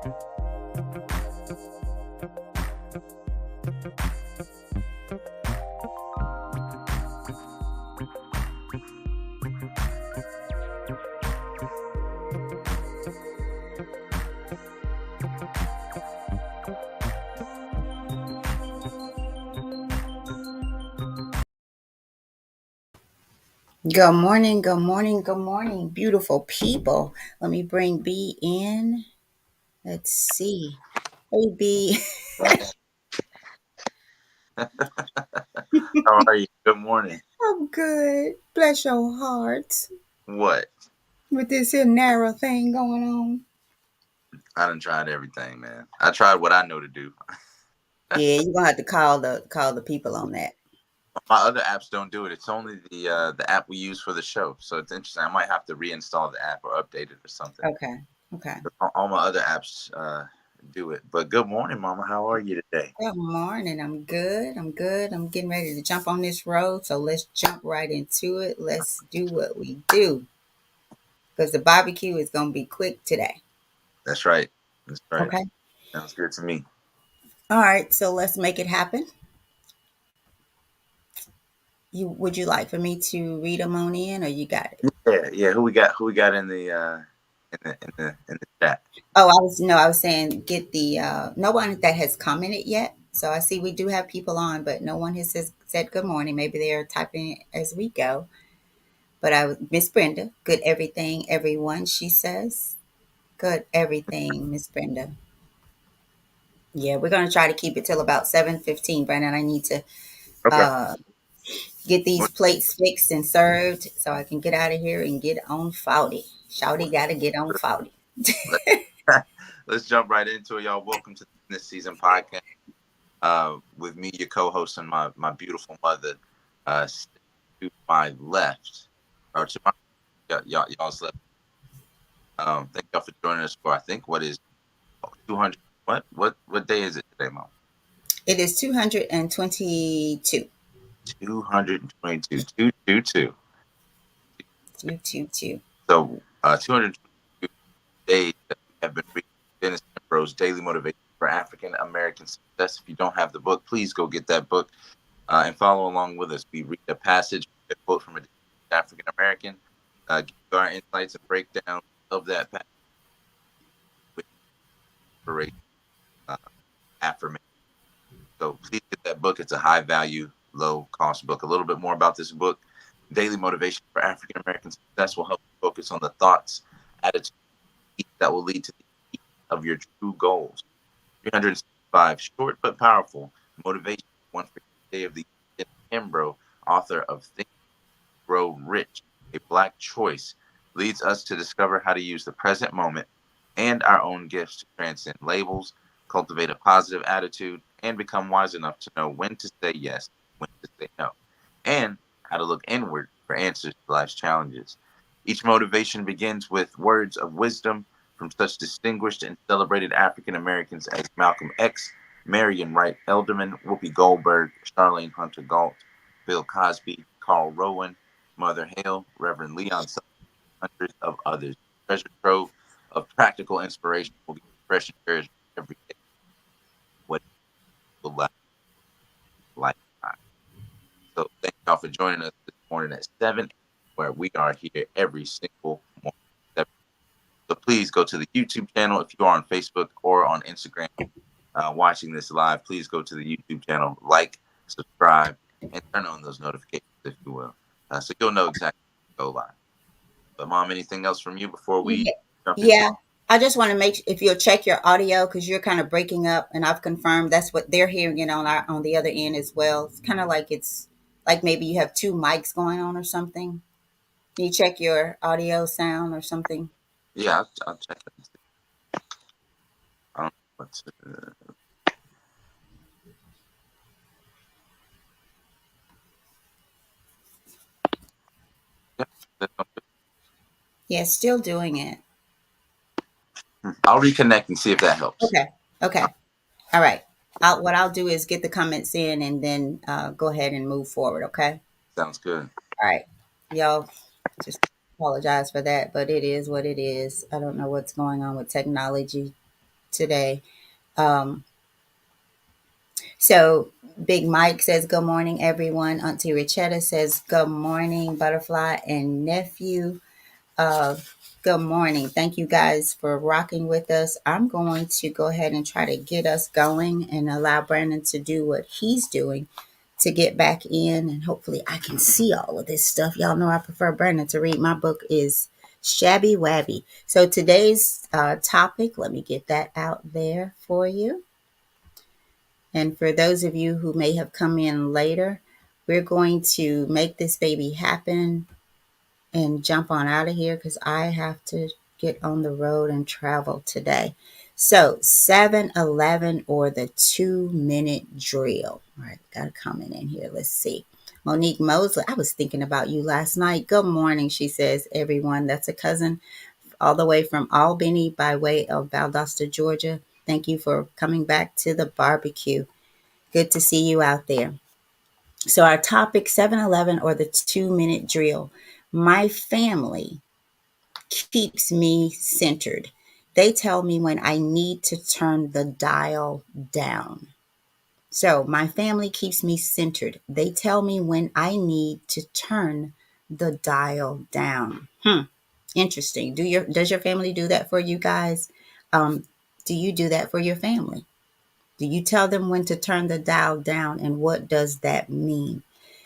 Good morning, good morning, good morning, beautiful people. Let me bring B in. Let's see. Hey, B. How are you? Good morning. I'm good. Bless your heart What? with this here narrow thing going on. I done tried everything, man. I tried what I know to do. Yeah, you're gonna have to call the people on that. My other apps don't do it. It's only the app we use for the show. So it's interesting. I might have to reinstall the app or update it or something. Okay. Okay. All my other apps do it. But good morning, Mama. How are you today? Good morning. I'm good. I'm good. I'm getting ready to jump on this road. So let's jump right into it. Let's do what we do. Because the barbecue is gonna be quick today. That's right. That's right. Okay. Sounds good to me. All right, so let's make it happen. Would you like for me to read them on in, or you got it? Yeah, yeah. Who we got? Who we got in the chat? Oh, I was saying get the no one that has commented yet. So I see we do have people on, but no one has said good morning. Maybe they are typing as we go. But Miss Brenda, good everything, everyone. She says good everything, Miss Brenda. Yeah, we're gonna try to keep it till about 7:15, Brandon. I need to Okay. uh, get these plates fixed and served so I can get out of here and get on Fouty. Shouty gotta get on Fouty. Let- Let's jump right into it, y'all. Welcome to this season podcast. With me, your co-host, and my beautiful mother, to my left, or to my y'all's left. Thank y'all for joining us for I think what is 200. What day is it today, Mom? It is 222. 222, 222. 222. So 222 days that we have been reading Dennis Kimbro's Daily Motivation for African American Success. If you don't have the book, please go get that book and follow along with us. We read a passage, a quote from an African American, give you our insights and breakdown of that passage with inspiration, uh, affirmation. So please get that book. It's a high value, low cost book. A little bit more about this book. Daily Motivation for African American Success will help you focus on the thoughts, attitudes that will lead to the of your true goals. 365 short but powerful motivation, one for each day of the year. Kimbro, author of Think Grow Rich, a Black choice, leads us to discover how to use the present moment and our own gifts to transcend labels, cultivate a positive attitude, and become wise enough to know when to say yes, when to say no, and how to look inward for answers to life's challenges. Each motivation begins with words of wisdom from such distinguished and celebrated African Americans as Malcolm X, Marion Wright Elderman, Whoopi Goldberg, Charlene Hunter Galt, Bill Cosby, Carl Rowan, Mother Hale, Reverend Leon Sutton, and hundreds of others. Treasure trove of practical inspiration will give you fresh encouragement every day. What will last a lifetime. So thank y'all for joining us this morning at 7, where we are here every single morning. So please go to the YouTube channel if you are on Facebook or on Instagram watching this live. Please go to the YouTube channel, like, subscribe, and turn on those notifications if you will, so you'll know exactly when we go live. But Mom, anything else from you before we Yeah. jump into Yeah. I just want to make if you'll check your audio because you're kind of breaking up, and I've confirmed that's what they're hearing it on the other end as well. It's kind of like it's like maybe you have two mics going on or something. Can you check your audio sound or something? Yeah, I'll check it. I don't know what's yeah, Yeah, still doing it. I'll reconnect and see if that helps. Okay. Okay. All right. What I'll do is get the comments in and then go ahead and move forward. Okay. Sounds good. All right. Y'all just apologize for that, but it is what it is. I don't know what's going on with technology. today. Um, so Big Mike says, good morning, everyone. Auntie Richetta says, good morning, Butterfly and Nephew. Uh, good morning. Thank you guys for rocking with us. I'm going to go ahead and try to get us going and allow Brandon to do what he's doing to get back in. And hopefully I can see all of this stuff. Y'all know I prefer Brandon to read. My book is Shabby Wabby. So today's topic, let me get that out there for you. And for those of you who may have come in later, we're going to make this baby happen and jump on out of here because I have to get on the road and travel today. So 7-Eleven or the 2-minute drill. All right, got a comment in here. Let's see. Monique Mosley, I was thinking about you last night. Good morning, she says, everyone. That's a cousin all the way from Albany by way of Valdosta, Georgia. Thank you for coming back to the barbecue. Good to see you out there. So our topic, 7-Eleven or the 2-minute drill. My family keeps me centered. They tell me when I need to turn the dial down. So my family keeps me centered. They tell me when I need to turn the dial down. Interesting. Does your family do that for you guys? Um, do you do that for your family? Do you tell them when to turn the dial down, and what does that mean?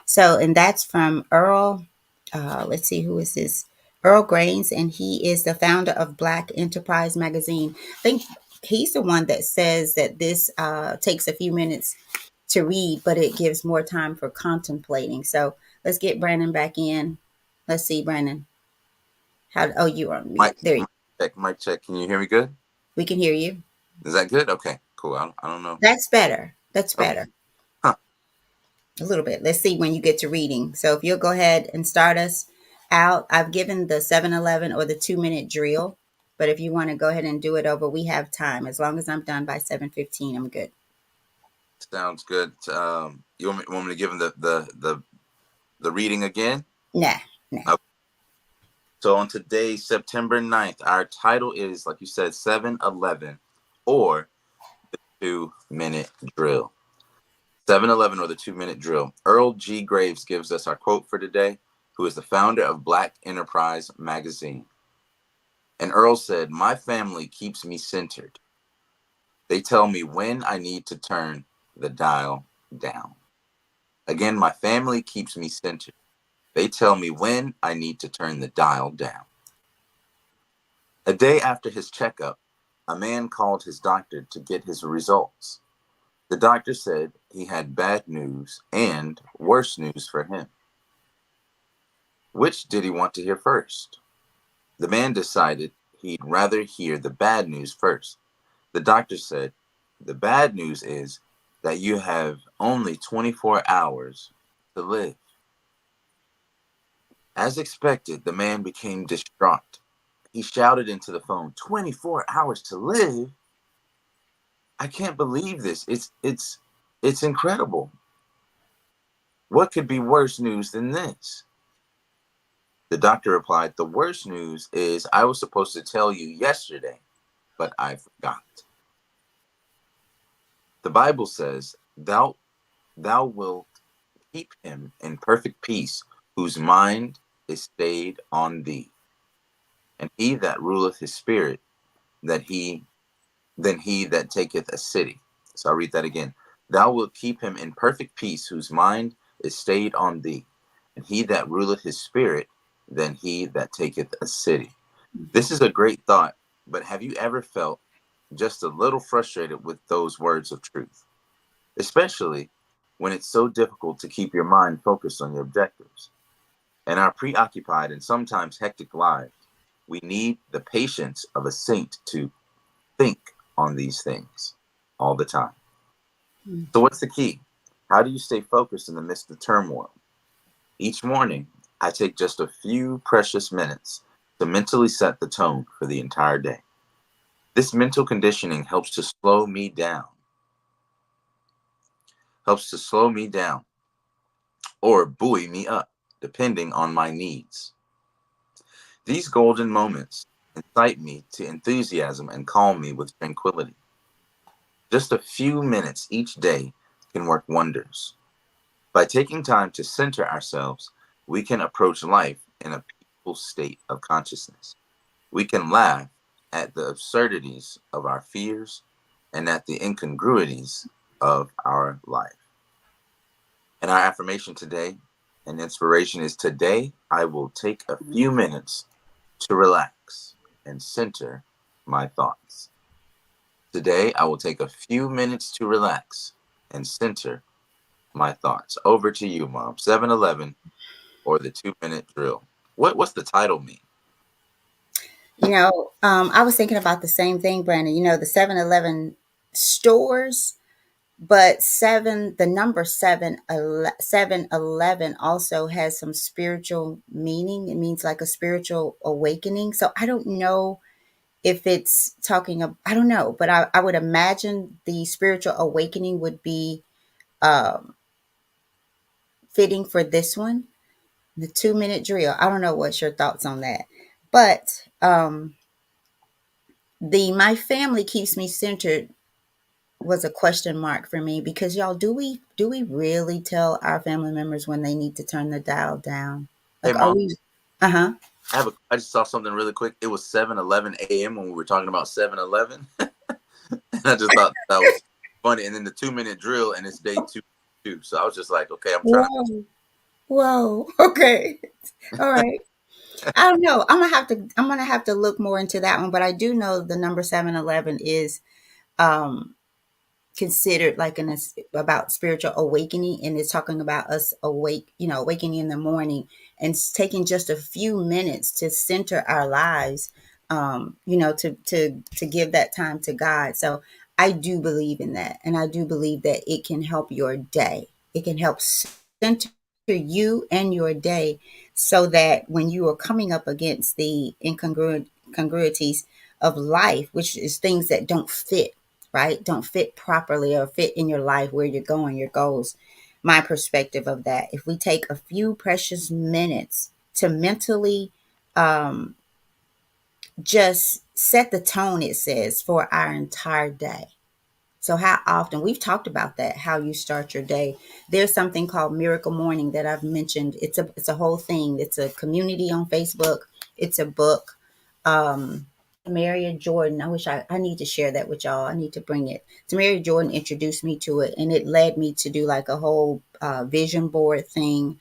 So, and that's from Earl. Let's see, who is this? Earl Grains, and he is the founder of Black Enterprise Magazine. I think he's the one that says that this takes a few minutes to read, but it gives more time for contemplating. So let's get Brandon back in. Let's see, Brandon. How? Oh, you are on mute. Mike, There, Mike check, Mike check. Can you hear me good? we can hear you. Is that good? Okay, cool. I don't know. That's better. That's Okay. better. Huh. A little bit. Let's see when you get to reading. So if you'll go ahead and start us out. I've given the 7-Eleven or the 2-minute drill, but if you want to go ahead and do it over, we have time. As long as I'm done by 7:15, I'm good. Sounds good. Want me to give him the reading again? Nah, nah. Okay. So on today, September 9th, our title is, like you said, 7-Eleven or the 2-minute drill. 7-Eleven or the 2-minute drill. Earl G. Graves gives us our quote for today, who is the founder of Black Enterprise Magazine. And Earl said, my family keeps me centered. They tell me when I need to turn the dial down. Again, my family keeps me centered. They tell me when I need to turn the dial down. A day after his checkup, a man called his doctor to get his results. The doctor said he had bad news and worse news for him. Which did he want to hear first? The man decided he'd rather hear the bad news first. The doctor said, the bad news is that you have only 24 hours to live. As expected, the man became distraught. He shouted into the phone, 24 hours to live? I can't believe this. It's incredible. What could be worse news than this? The doctor replied, the worst news is I was supposed to tell you yesterday, but I forgot. The Bible says, thou wilt keep him in perfect peace, whose mind is stayed on thee. And he that ruleth his spirit, that he than he that taketh a city. So I'll read that again. Thou wilt keep him in perfect peace, whose mind is stayed on thee. And he that ruleth his spirit, than he that taketh a city. This is a great thought, but have you ever felt just a little frustrated with those words of truth? Especially when it's so difficult to keep your mind focused on your objectives. In our preoccupied and sometimes hectic lives, we need the patience of a saint to think on these things all the time. So, what's the key? How do you stay focused in the midst of turmoil? Each morning, I take just a few precious minutes to mentally set the tone for the entire day. This mental conditioning helps to slow me down or buoy me up, depending on my needs. These golden moments incite me to enthusiasm, and calm me with tranquility. Just a few minutes each day can work wonders. By taking time to center ourselves, we can approach life in a peaceful state of consciousness. We can laugh at the absurdities of our fears and at the incongruities of our life. And our affirmation today and inspiration is: today I will take a few minutes to relax and center my thoughts. Today I will take a few minutes to relax and center my thoughts. Over to you, Mom. 7-Eleven or the 2-minute drill. What's the title mean? I was thinking about the same thing, Brandon. The 7-Eleven stores, but the number 7-Eleven also has some spiritual meaning. It means like a spiritual awakening. So I don't know if it's talking of, I don't know, but I would imagine the spiritual awakening would be um, fitting for this one, the 2-minute drill. I don't know what's your thoughts on that, but the my family keeps me centered was a question mark for me because y'all, do we really tell our family members when they need to turn the dial down? Hey, Like, are Mom. we? Uh-huh. I just saw something really quick. It was 7:11 a.m. when we were talking about 7-Eleven. And I just thought that was funny. And then the 2-minute drill, and it's day two. So I was just like, okay, I'm trying to. Whoa. Whoa. Okay. All right. I don't know. I'm gonna have to look more into that one, but I do know the number 7-Eleven is um considered like about spiritual awakening, and it's talking about us awakening in the morning and taking just a few minutes to center our lives, to give that time to God. So I do believe in that, and I do believe that it can help your day. It can help center you and your day, so that when you are coming up against the incongruities of life, which is things that don't fit, right? Don't fit properly or fit in your life, where you're going, your goals. My perspective of that, if we take a few precious minutes to mentally um, just set the tone, it says, for our entire day. So how often we've talked about that, how you start your day. There's something called Miracle Morning that I've mentioned. It's a whole thing. It's a community on Facebook. It's a book. Um, Tamaria Jordan. I wish I need to share that with y'all. I need to bring it. Tamaria Jordan introduced me to it, and it led me to do like a whole vision board thing.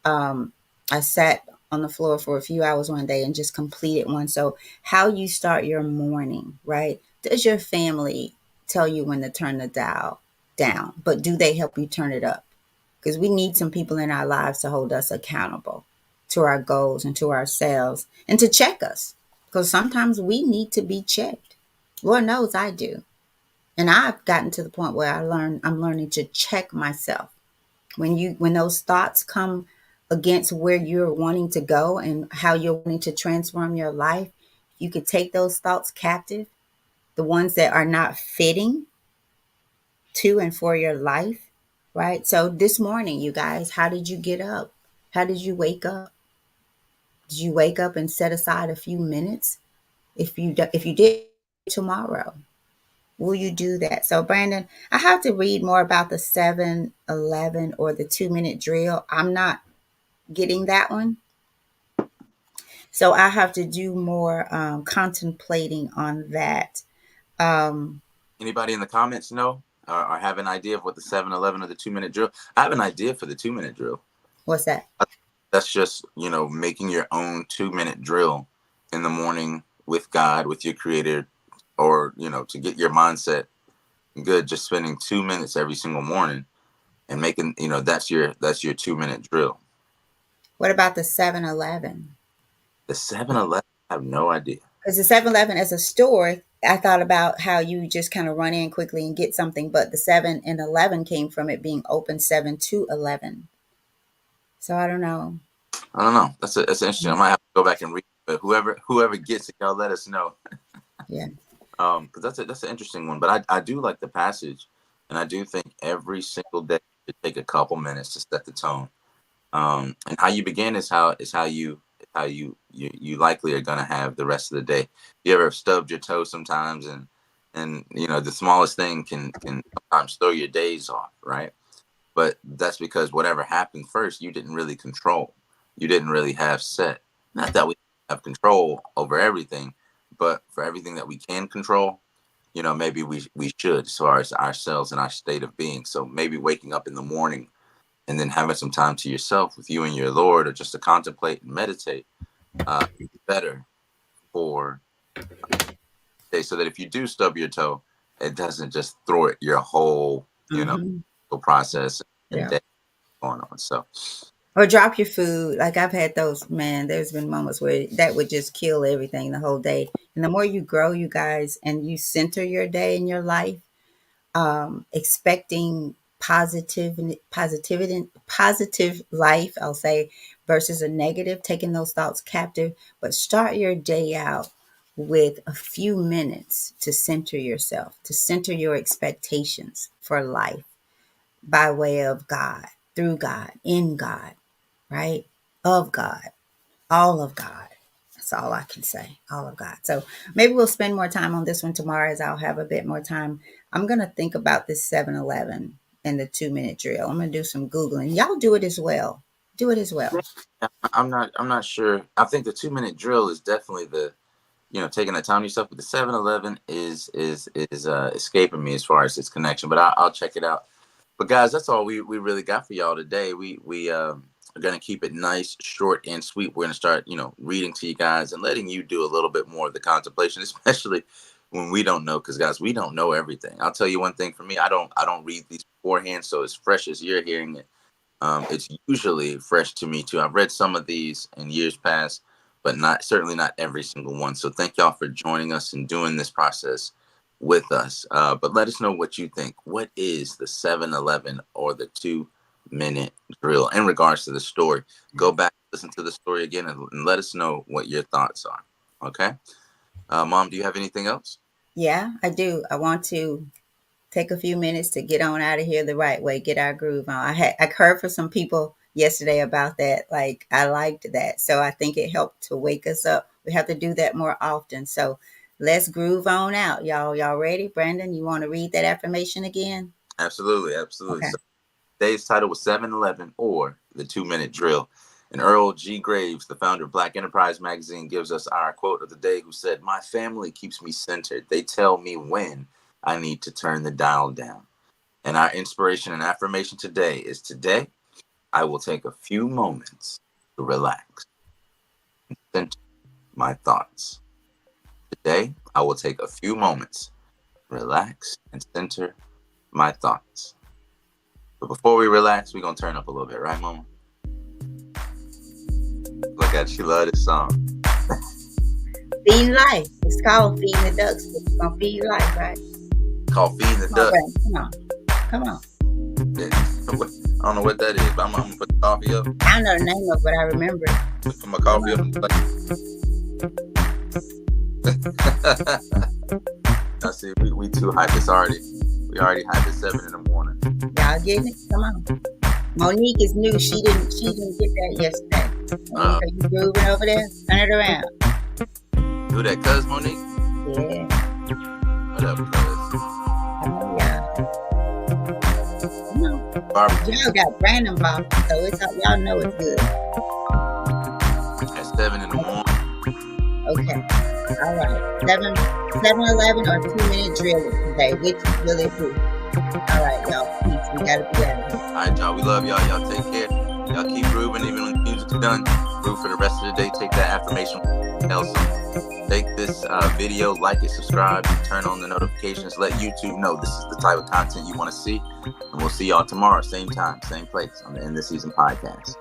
I sat on the floor for a few hours one day and just completed one. So how you start your morning, right? Does your family tell you when to turn the dial down, but do they help you turn it up? Because we need some people in our lives to hold us accountable to our goals and to ourselves and to check us. Because sometimes we need to be checked. Lord knows I do. And I've gotten to the point where I'm learning to check myself. When those thoughts come against where you're wanting to go and how you're wanting to transform your life, you could take those thoughts captive, the ones that are not fitting to and for your life, right? So this morning, you guys, how did you get up? How did you wake up? Did you wake up and set aside a few minutes? If you did, tomorrow, will you do that? So Brandon, I have to read more about the 7-Eleven or the 2-minute drill. I'm not getting that one. So I have to do more contemplating on that. Um, Anybody in the comments know or have an idea of what the 7-Eleven or the 2-minute drill? I have an idea for the 2-minute drill. what's that? That's just, making your own 2-minute drill in the morning with God, with your creator, or, to get your mindset good, just spending 2 minutes every single morning and making, that's your 2-minute drill. What about the 7-Eleven? The 7-Eleven, I have no idea. Because the 7-Eleven as a store, I thought about how you just kind of run in quickly and get something, but the 7-Eleven came from it being open 7 to 11. So I don't know. I don't know. That's interesting. I might have to go back and read. But whoever gets it, y'all let us know. Yeah. Because that's an interesting one. But I do like the passage, and I do think every single day should take a couple minutes to set the tone. And how you begin is how you how you likely are going to have the rest of the day. You ever stubbed your toe sometimes, and the smallest thing can sometimes throw your days off, right? But that's because whatever happened first, you didn't really control. You didn't really have set. Not that we have control over everything, but for everything that we can control, maybe we should, as far as ourselves and our state of being. So maybe waking up in the morning and then having some time to yourself with you and your Lord, or just to contemplate and meditate, better for day, so that if you do stub your toe, it doesn't just throw it your whole, Mm-hmm. process and Yeah. day going on. So Or drop your food. Like I've had those, man, there's been moments where that would just kill everything the whole day. And the more you grow, you guys, and you center your day in your life, expecting positive life, I'll say, versus a negative, taking those thoughts captive. But start your day out with a few minutes to center yourself, to center your expectations for life by way of God, through God, in God, right? Of God, all of God. That's all I can say. All of God. So maybe we'll spend more time on this one tomorrow as I'll have a bit more time. I'm going to think about this 7-Eleven and the 2-minute drill. I'm going to do some Googling. Y'all do it as well. Do it as well. I'm not sure. I think the 2-minute drill is definitely the, taking the time to yourself. But the 7-Eleven is escaping me as far as its connection. But I'll check it out. But guys, that's all we really got for y'all today. We are gonna keep it nice, short, and sweet. We're gonna start, reading to you guys and letting you do a little bit more of the contemplation, especially when we don't know, because guys, we don't know everything. I'll tell you one thing for me, I don't read these beforehand, so as fresh as you're hearing it, it's usually fresh to me too. I've read some of these in years past, but certainly not every single one. So thank y'all for joining us and doing this process with us. But let us know what you think. What is the 7-Eleven or the 2-minute drill in regards to the story? Go back, listen to the story again, and let us know what your thoughts are. Okay. Mom, do you have anything else? Yeah, I do. I want to take a few minutes to get on out of here the right way, get our groove on. I heard from some people yesterday about that. Like I liked that. So I think it helped to wake us up. We have to do that more often. So let's groove on out, y'all. Y'all ready? Brandon, you want to read that affirmation again? Absolutely. Absolutely. Okay. So today's title was 7-Eleven or the 2-minute drill. And Earl G. Graves, the founder of Black Enterprise Magazine, gives us our quote of the day, who said, "My family keeps me centered. They tell me when I need to turn the dial down." And our inspiration and affirmation today is, today I will take a few moments to relax and center my thoughts. Today I will take a few moments to relax and center my thoughts. But before we relax, we're going to turn up a little bit, right, Mama? Look at, she love this song. Feeding life. It's called feeding the ducks, but you're going to feed life, right? Called Feeding the Come on, Duck. Brandon. Come on. I don't know what that is, but I'm going to put the coffee up. I don't know the name of it, but I remember it. Put my coffee up. I see, we too hype. We already hype at 7 in the morning. Y'all getting it? Come on. Monique is new. She didn't get that yesterday. Monique, are you grooving over there? Turn it around. Do that, cuz, Monique? Yeah. What up, cuz? Come on, y'all. Come on. Barbecue Y'all got Brandon Ball, so y'all know it's good. at 7 in the morning. Okay. All right. 7-Eleven or 2-minute drill today. Which will it be? All right, y'all. Peace. We gotta be out of here. All right, y'all. We love y'all. Y'all take care. Y'all keep grooving even when the music's done. Groove for the rest of the day. Take that affirmation. Take this video, like it, subscribe, turn on the notifications. Let YouTube know this is the type of content you want to see. And we'll see y'all tomorrow, same time, same place on the End of Season podcast.